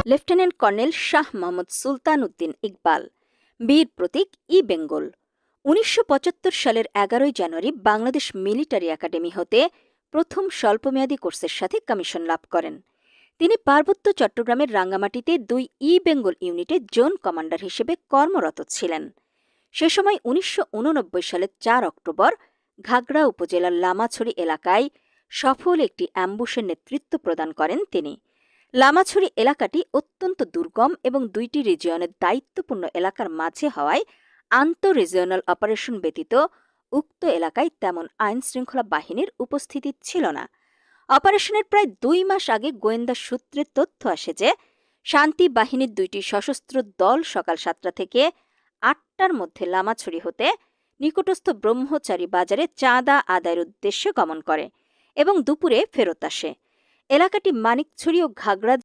Lieutenant colonel Shah Mohammad সুলতান উদ্দিন ইকবাল, বীর প্রতীক ই বেঙ্গল। ১৯৭৫ সালের ১১ জানুয়ারি Bangladesh military academy হতে প্রথম স্বল্পমেয়াদী কোর্সের সাথে কমিশন লাভ করেন। তিনি পার্বত্য চট্টগ্রামের রাঙ্গামাটিতে ২ ই বেঙ্গল ইউনিটে জোন কমান্ডার হিসেবে কর্মরত ছিলেন। সে সময় ১৯৮৯ সালের ৪ অক্টোবর ঘাগড়া উপজেলার লামাছড়ি এলাকায় সফল একটি অ্যাম্বুশের নেতৃত্ব প্রদান করেন তিনি। লামাছড়ি এলাকাটি অত্যন্ত দুর্গম এবং ২টি রিজিয়নের দায়িত্বপূর্ণ এলাকার মাঝে হওয়ায় আন্তঃ-রিজিয়নাল অপারেশন ব্যতীত উক্ত এলাকায় তেমন আইনশৃঙ্খলা বাহিনীর উপস্থিতি ছিল না। অপারেশনের প্রায় ২ মাস আগে গোয়েন্দা সূত্রে তথ্য আসে যে শান্তি বাহিনীর ২টি সশস্ত্র দল সকাল ৭টা থেকে ৮টার মধ্যে লামাছড়ি হতে নিকটস্থ ব্রহ্মচারী বাজারে চাঁদা আদায়ের উদ্দেশ্যে গমন করে এবং দুপুরে ফেরত আসে। এলাকাটি মানিকছড়ি ও ঘাগড়া